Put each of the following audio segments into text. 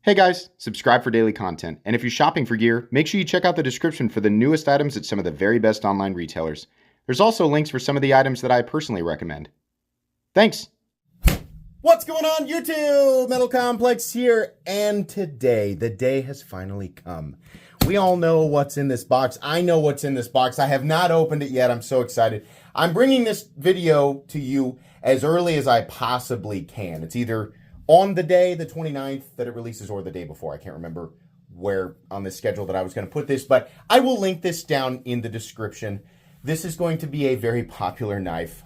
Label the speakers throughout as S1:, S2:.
S1: Hey guys, subscribe for daily content, and if you're shopping for gear, make sure you check out the description for the newest items at some of the very best online retailers. There's also links for some of the items that I personally recommend. Thanks!
S2: What's going on, YouTube? Metal Complex here, and today, the day has finally come. We all know what's in this box. I know what's in this box. I have not opened it yet. I'm so excited. I'm bringing this video to you as early as I possibly can. It's either on the day, the 29th, that it releases, or the day before. I can't remember where on the schedule that I was going to put this, but I will link this down in the description. This is going to be a very popular knife.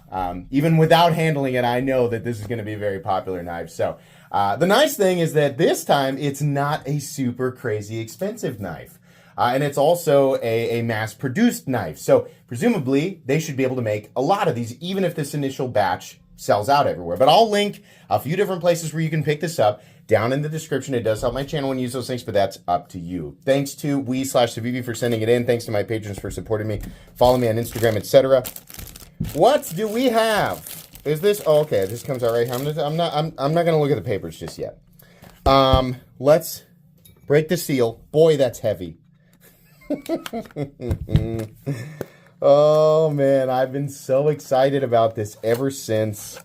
S2: Even without handling it, I know that this is going to be a very popular knife. So the nice thing is that this time, it's not a super crazy expensive knife. And it's also a mass-produced knife. So presumably, they should be able to make a lot of these, even if this initial batch sells out everywhere. But I'll link a few different places where you can pick this up down in the description. It does help my channel when you use those links, but that's up to you. Thanks to we/Civivi for sending it in. Thanks to my patrons for supporting me. Follow me on Instagram, etc. What do we have? Is this okay? This comes out right here. I'm not gonna look at the papers just yet. Let's break the seal. Boy, that's heavy. Oh man, I've been so excited about this ever since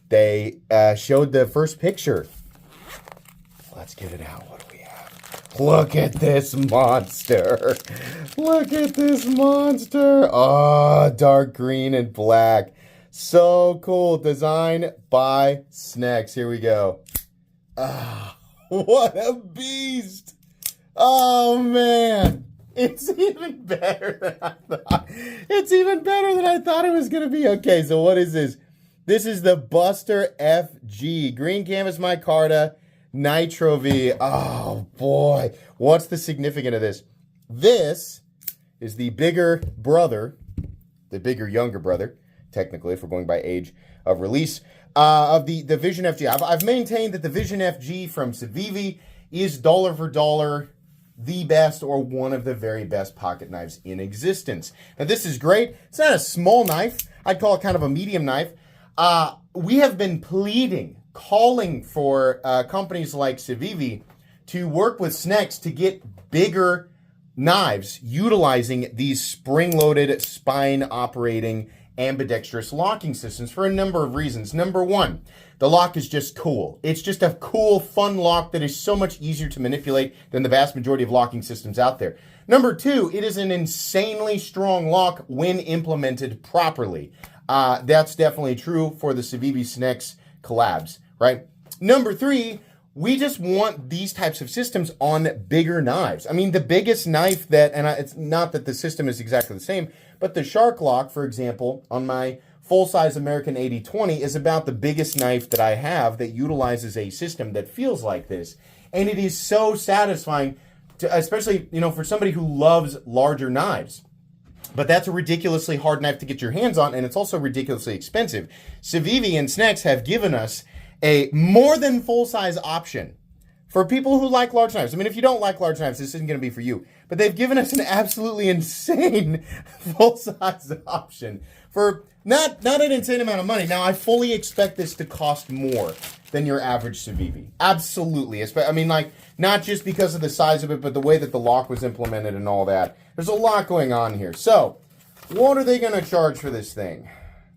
S2: they showed the first picture. Let's get it out. What do we have? Look at this monster. Look at this monster. Oh, dark green and black. So cool. Design by Snecx. Here we go. Ah, what a beast. Oh man. It's even better than I thought. It's even better than I thought it was going to be. Okay, so what is this? This is the Buster FG. Green Canvas Micarta Nitro V. Oh, boy. What's the significance of this? This is the bigger brother, the bigger younger brother, technically, if we're going by age of release, of the Vision FG. I've maintained that the Vision FG from Civivi is dollar for dollar the best or one of the very best pocket knives in existence. Now, this is great. It's not a small knife. I'd call it kind of a medium knife. We have been calling for companies like Civivi to work with Snecx to get bigger knives utilizing these spring-loaded, spine-operating, ambidextrous locking systems for a number of reasons. Number one, the lock is just cool. It's just a cool, fun lock that is so much easier to manipulate than the vast majority of locking systems out there. Number two, it is an insanely strong lock when implemented properly. That's definitely true for the Civivi Snecx collabs, right? Number three, we just want these types of systems on bigger knives. I mean, the biggest knife that, and it's not that the system is exactly the same, but the Shark Lock, for example, on my full-size American 80-20 is about the biggest knife that I have that utilizes a system that feels like this. And it is so satisfying, especially, for somebody who loves larger knives. But that's a ridiculously hard knife to get your hands on, and it's also ridiculously expensive. Civivi and Snecx have given us a more than full-size option for people who like large knives. I mean, if you don't like large knives, this isn't going to be for you. But they've given us an absolutely insane full-size option for not an insane amount of money. Now, I fully expect this to cost more than your average Civivi. Absolutely. I mean, not just because of the size of it, but the way that the lock was implemented and all that. There's a lot going on here. So, what are they going to charge for this thing?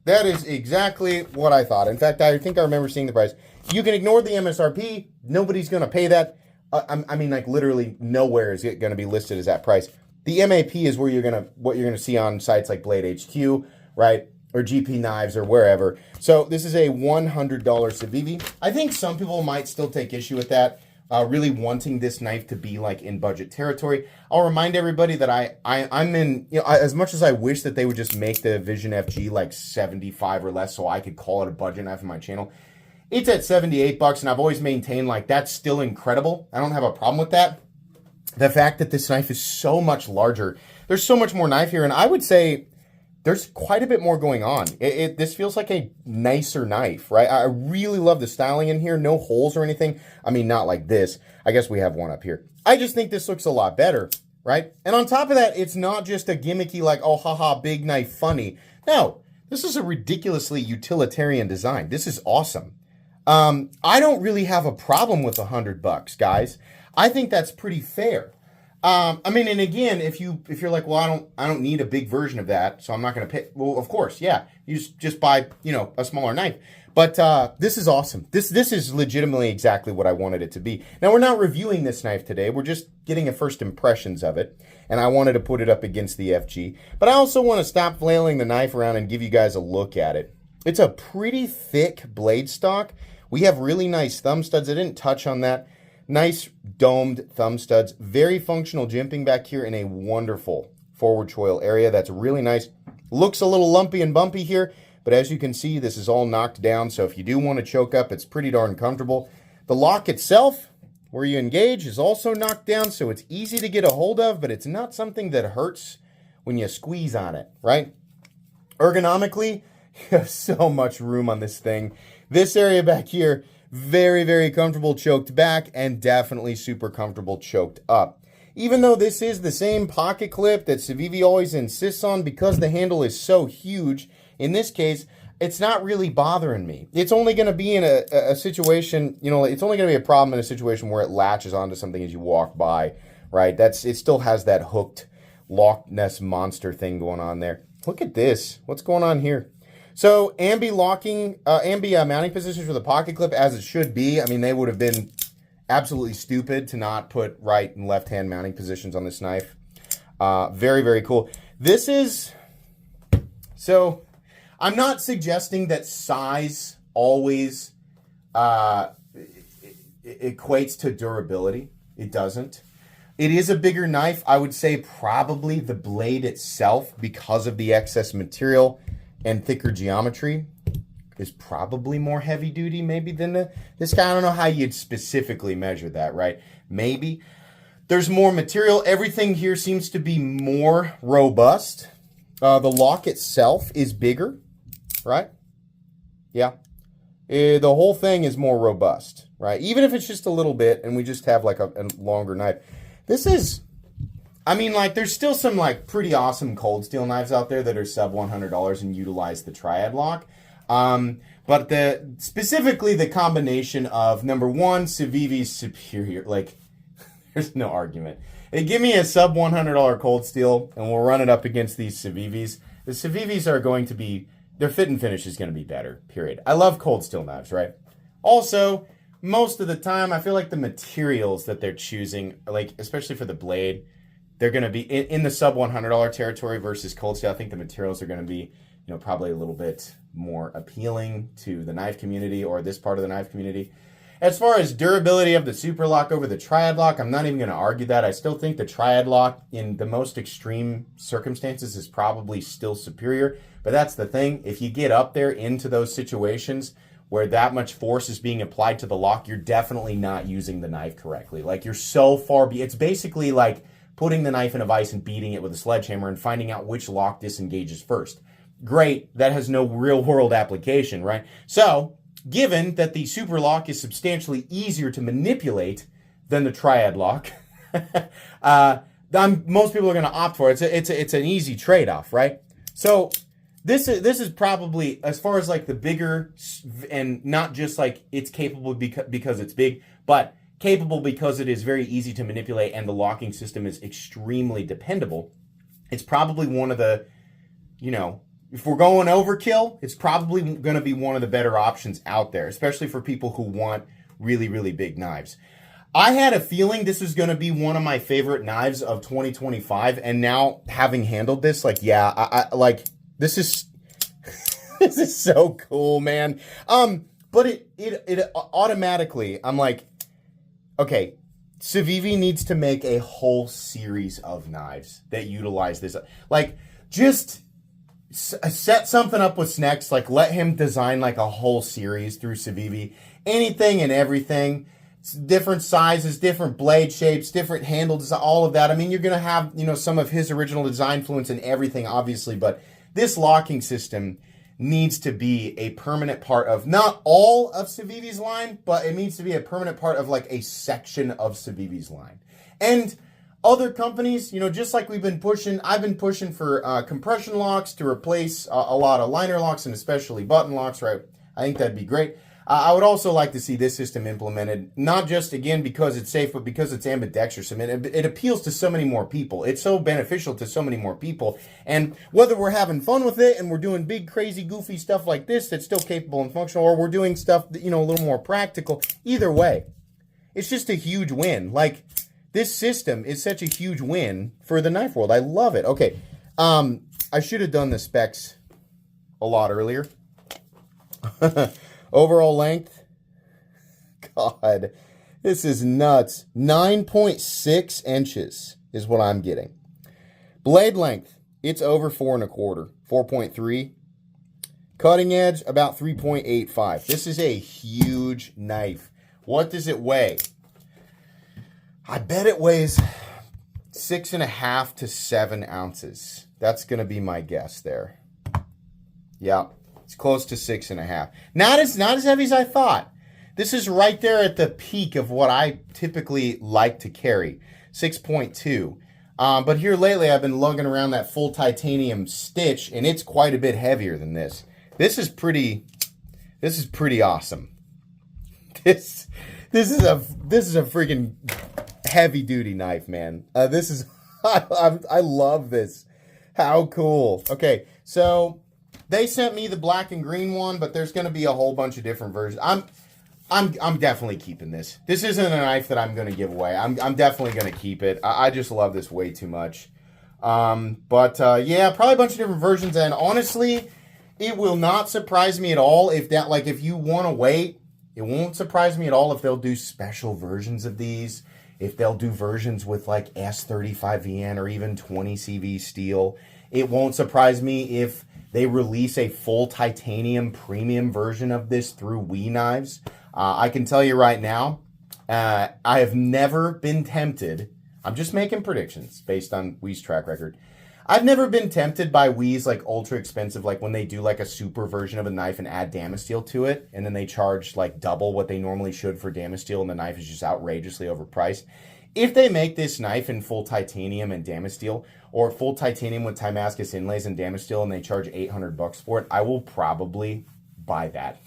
S2: That is exactly what I thought. In fact, I think I remember seeing the price. You can ignore the MSRP. Nobody's going to pay that. I mean, literally nowhere is it going to be listed as that price. The MAP is where what you're gonna see on sites like Blade HQ, right, or GP Knives or wherever. So this is a $100 Civivi. I think some people might still take issue with that, really wanting this knife to be in budget territory. I'll remind everybody that I'm in, as much as I wish that they would just make the Vision FG 75 or less so I could call it a budget knife on my channel. It's at $78, and I've always maintained that's still incredible. I don't have a problem with that. The fact that this knife is so much larger, there's so much more knife here, and I would say there's quite a bit more going on. This feels like a nicer knife, right? I really love the styling in here. No holes or anything. I mean, not like this. I guess we have one up here. I just think this looks a lot better, right? And on top of that, it's not just a gimmicky oh, haha, big knife funny. No, this is a ridiculously utilitarian design. This is awesome. I don't really have a problem with $100, guys. I think that's pretty fair. I mean, and again, if you're like, well, I don't need a big version of that, so I'm not going to pay. Well, of course, yeah, you just buy, a smaller knife. But this is awesome. This is legitimately exactly what I wanted it to be. Now, we're not reviewing this knife today. We're just getting a first impressions of it, and I wanted to put it up against the FG. But I also want to stop flailing the knife around and give you guys a look at it. It's a pretty thick blade stock. We have really nice thumb studs. I didn't touch on that. Nice domed thumb studs. Very functional jimping back here in a wonderful forward choil area. That's really nice. Looks a little lumpy and bumpy here, but as you can see, this is all knocked down. So if you do want to choke up, it's pretty darn comfortable. The lock itself, where you engage, is also knocked down, so it's easy to get a hold of, but it's not something that hurts when you squeeze on it, right? Ergonomically, you have so much room on this thing. This area back here, very, very comfortable choked back, and definitely super comfortable choked up. Even though this is the same pocket clip that Civivi always insists on, because the handle is so huge, in this case, it's not really bothering me. It's only going to be in a situation, it's only going to be a problem in a situation where it latches onto something as you walk by, right? It still has that hooked Loch Ness monster thing going on there. Look at this. What's going on here? So ambi mounting positions for the pocket clip, as it should be. I mean, they would have been absolutely stupid to not put right and left hand mounting positions on this knife. Very, very cool. So I'm not suggesting that size always equates to durability. It doesn't. It is a bigger knife. I would say probably the blade itself, because of the excess material and thicker geometry, is probably more heavy duty maybe than this guy. I don't know how you'd specifically measure that, right? Maybe. There's more material. Everything here seems to be more robust. The lock itself is bigger, right? Yeah. The whole thing is more robust, right? Even if it's just a little bit and we just have like a longer knife. This is... I mean, like, there's still some, like, pretty awesome cold steel knives out there that are sub $100 and utilize the triad lock. But specifically the combination of, number one, Civivi's superior. Like, there's no argument. Hey, give me a sub $100 cold steel, and we'll run it up against these Civivis. The Civivis are going to be, their fit and finish is going to be better, period. I love cold steel knives, right? Also, most of the time, I feel like the materials that they're choosing, like, especially for the blade, they're going to be in the sub $100 territory versus cold steel. I think the materials are going to be, probably a little bit more appealing to the knife community, or this part of the knife community. As far as durability of the super lock over the triad lock, I'm not even going to argue that. I still think the triad lock in the most extreme circumstances is probably still superior. But that's the thing. If you get up there into those situations where that much force is being applied to the lock, you're definitely not using the knife correctly. Like, you're so far, it's basically like putting the knife in a vise and beating it with a sledgehammer and finding out which lock disengages first. Great, that has no real-world application, right? So, given that the super lock is substantially easier to manipulate than the triad lock, most people are going to opt for it. It's an easy trade-off, right? So, this is probably, as far as like the bigger, and not just like it's capable because it's big, but capable because it is very easy to manipulate and the locking system is extremely dependable. It's probably one of the, if we're going overkill, it's probably going to be one of the better options out there, especially for people who want really, really big knives. I had a feeling this was going to be one of my favorite knives of 2025, and now having handled this, like, yeah, I like, this is this is so cool, man. But it automatically, I'm like, okay, Civivi needs to make a whole series of knives that utilize this. Like, just set something up with Snecx. Like, let him design like a whole series through Civivi. Anything and everything. Different sizes, different blade shapes, different handles, all of that. I mean, you're going to have, some of his original design influence in everything, obviously. But this locking system needs to be a permanent part of not all of Civivi's line, but it needs to be a permanent part of like a section of Civivi's line. And other companies, just like I've been pushing for compression locks to replace a lot of liner locks and especially button locks, right? I think that'd be great. I would also like to see this system implemented, not just, again, because it's safe, but because it's ambidextrous. I mean, it appeals to so many more people. It's so beneficial to so many more people. And whether we're having fun with it and we're doing big, crazy, goofy stuff like this that's still capable and functional, or we're doing stuff that, you know, a little more practical, either way, it's just a huge win. Like, this system is such a huge win for the knife world. I love it. Okay, I should have done the specs a lot earlier. Overall length, God, this is nuts. 9.6 inches is what I'm getting. Blade length, it's over 4 1/4, 4.3. Cutting edge, about 3.85. This is a huge knife. What does it weigh? I bet it weighs 6.5 to 7 ounces. That's going to be my guess there. Yeah. It's close to 6.5. Not as heavy as I thought. This is right there at the peak of what I typically like to carry, 6.2. But here lately, I've been lugging around that full titanium stitch, and it's quite a bit heavier than this. This is pretty awesome. This is a freaking heavy duty knife, man. I love this. How cool. Okay, so they sent me the black and green one, but there's going to be a whole bunch of different versions. I'm definitely keeping this. This isn't a knife that I'm going to give away. I'm definitely going to keep it. I just love this way too much. Yeah, probably a bunch of different versions. And honestly, it will not surprise me at all if that, like, if you want to wait, it won't surprise me at all if they'll do special versions of these. If they'll do versions with like S35VN or even 20 CV steel. It won't surprise me if they release a full titanium premium version of this through We Knives. I can tell you right now, I have never been tempted. I'm just making predictions based on Wee's track record. I've never been tempted by Wee's like ultra expensive, like when they do like a super version of a knife and add Damasteel to it, and then they charge like double what they normally should for Damasteel, and the knife is just outrageously overpriced. If they make this knife in full titanium and Damasteel, or full titanium with Timascus inlays and Damasteel, and they charge $800 for it, I will probably buy that.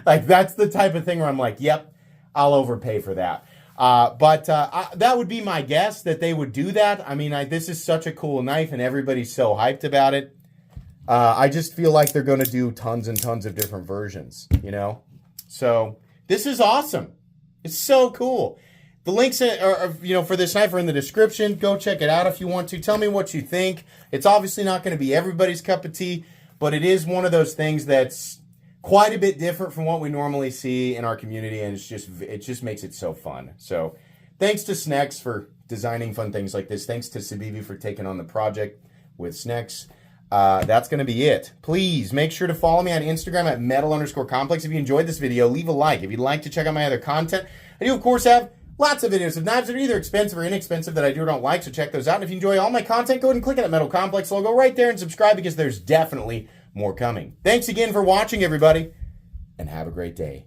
S2: Like, that's the type of thing where I'm like, yep, I'll overpay for that. That would be my guess, that they would do that. I mean, this is such a cool knife, and everybody's so hyped about it. I just feel like they're going to do tons and tons of different versions, you know? So, this is awesome. It's so cool. The links for this knife are in the description. Go check it out if you want to. Tell me what you think. It's obviously not going to be everybody's cup of tea, but it is one of those things that's quite a bit different from what we normally see in our community, and it just makes it so fun. So thanks to Snecx for designing fun things like this. Thanks to Civivi for taking on the project with Snecx. That's going to be it. Please make sure to follow me on Instagram at metal_complex. If you enjoyed this video, leave a like. If you'd like to check out my other content, I do, of course, have lots of videos of knives that are either expensive or inexpensive that I do or don't like, so check those out. And if you enjoy all my content, go ahead and click on that Metal Complex logo right there and subscribe, because there's definitely more coming. Thanks again for watching, everybody, and have a great day.